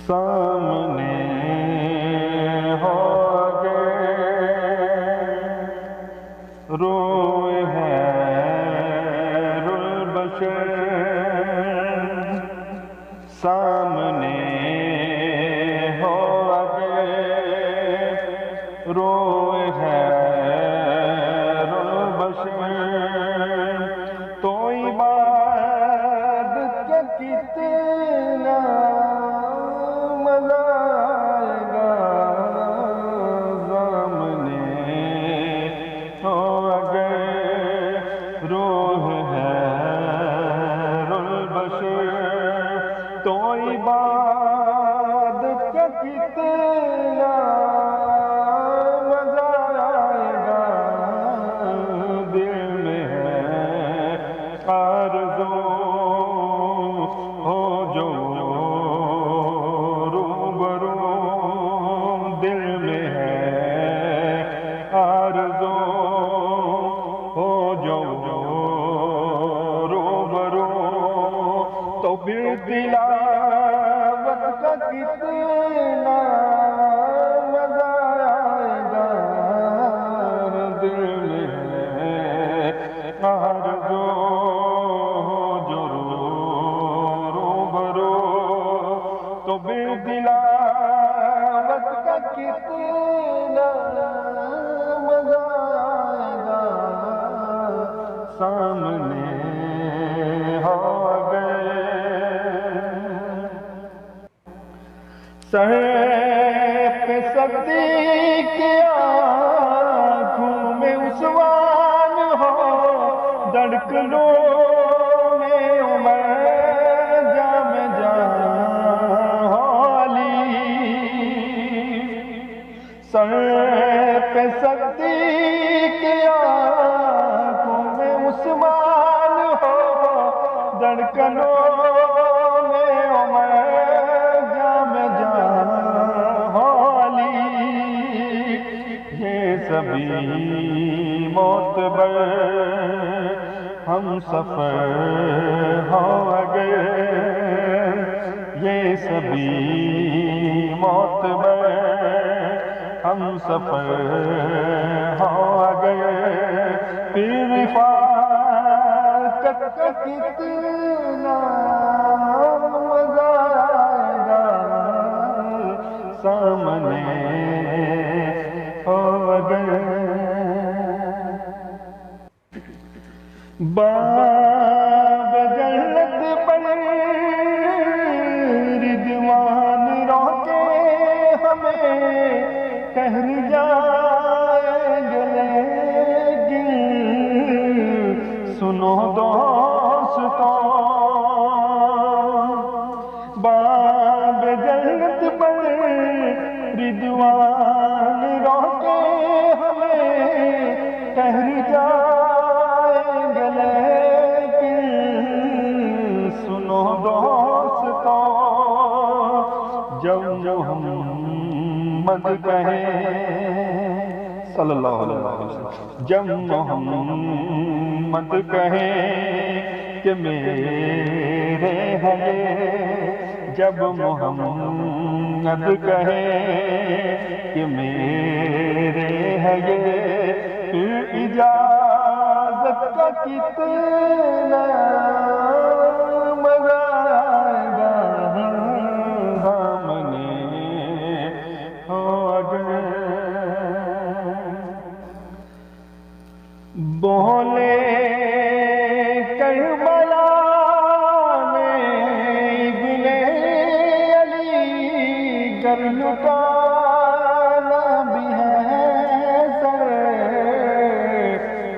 سامنے ہو گئے روئے خیر البشر، سامنے ہو گئے روئے خیر البشر، تو عبادت کا کتنا مزہ آئے گا، سامنے ہو گئے روح خیر البشر، تو عبادت کا کتنا مزہ آئے گا، دل میں ہے آرزو ہو جو روبرو، دل میں ہے آرزو ہو جو روبرو، تو پھر تلاوت کا کتنا مزہ آئے گا، دل میں ہے آرزو ہو جو روبرو، تو پھر تلاوت کا کتنا مزہ آئے گا، سامنے ہو گئے سر پہ صدیق کی آنکھوں میں عثمان ہو، دھڑکنوں میں عمر، جام ہو علی، سر پہ صدیق کی آنکھوں میں عثمان ہو، دھڑکنوں میں عمر، جام ہو علی، یہ سبھی معتبر ہم سفر ہو گئے، یہ سبھی معتبر ہم سفر ہو گئے، پھر رفاقت کا کتنا مزہ آئے گا، سامنے ہو گئے باب جنت پر رضوان روکے ہمیں قہر جائیں گے، لیکن سنو دوستو، باب جنت پر رضوان روکے ہمیں قہر جائیں گے، لیکن سنو دوستو، جب محمد کہیں صلی اللہ علیہ وسلم، جب محمد کہیں کہ میرے ہیں یہ، جب محمد کہیں کہ میرے ہیں یہ، پھر اجازت کا کتنا مزہ آئے گا، سامنے ہو گئے بولے کربلا میں ابن علی، گر لٹانا بھی ہے سر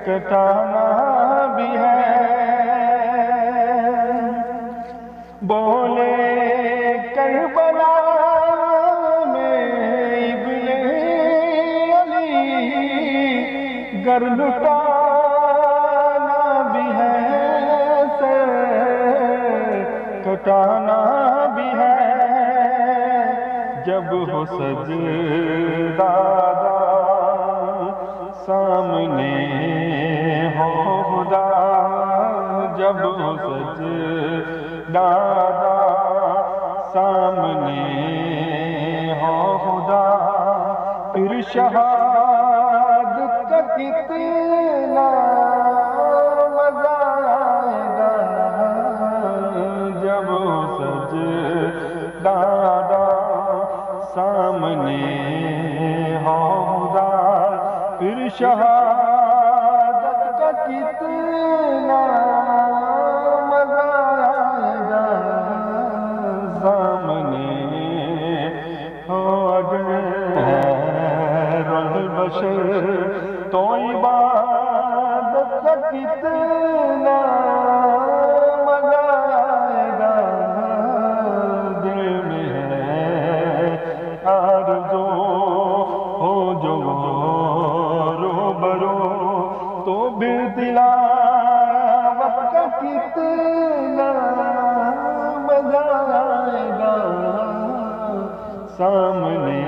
کٹانا بھی ہے، بولے کربلا میں ابن علی، گر لٹانا بھی ہے سر کٹانا بھی ہے، جب ہو سجدہ سامنے ہو خدا، جب ہو سجدہ سامنے ہو خدا پھر شہادت کا کتنا مزہ آئے گا جب سجدہ سامنے ہو خدا پھر شہادت کا کتنا مزہ آئے گا سامنے ہو اگر البشر تو عبادت کا کتنا مزہ آئے گا دل میں ہے آرزو ہو جو روبرو تو بھی تلاوت کا کتنا مزہ آئے گا سامنے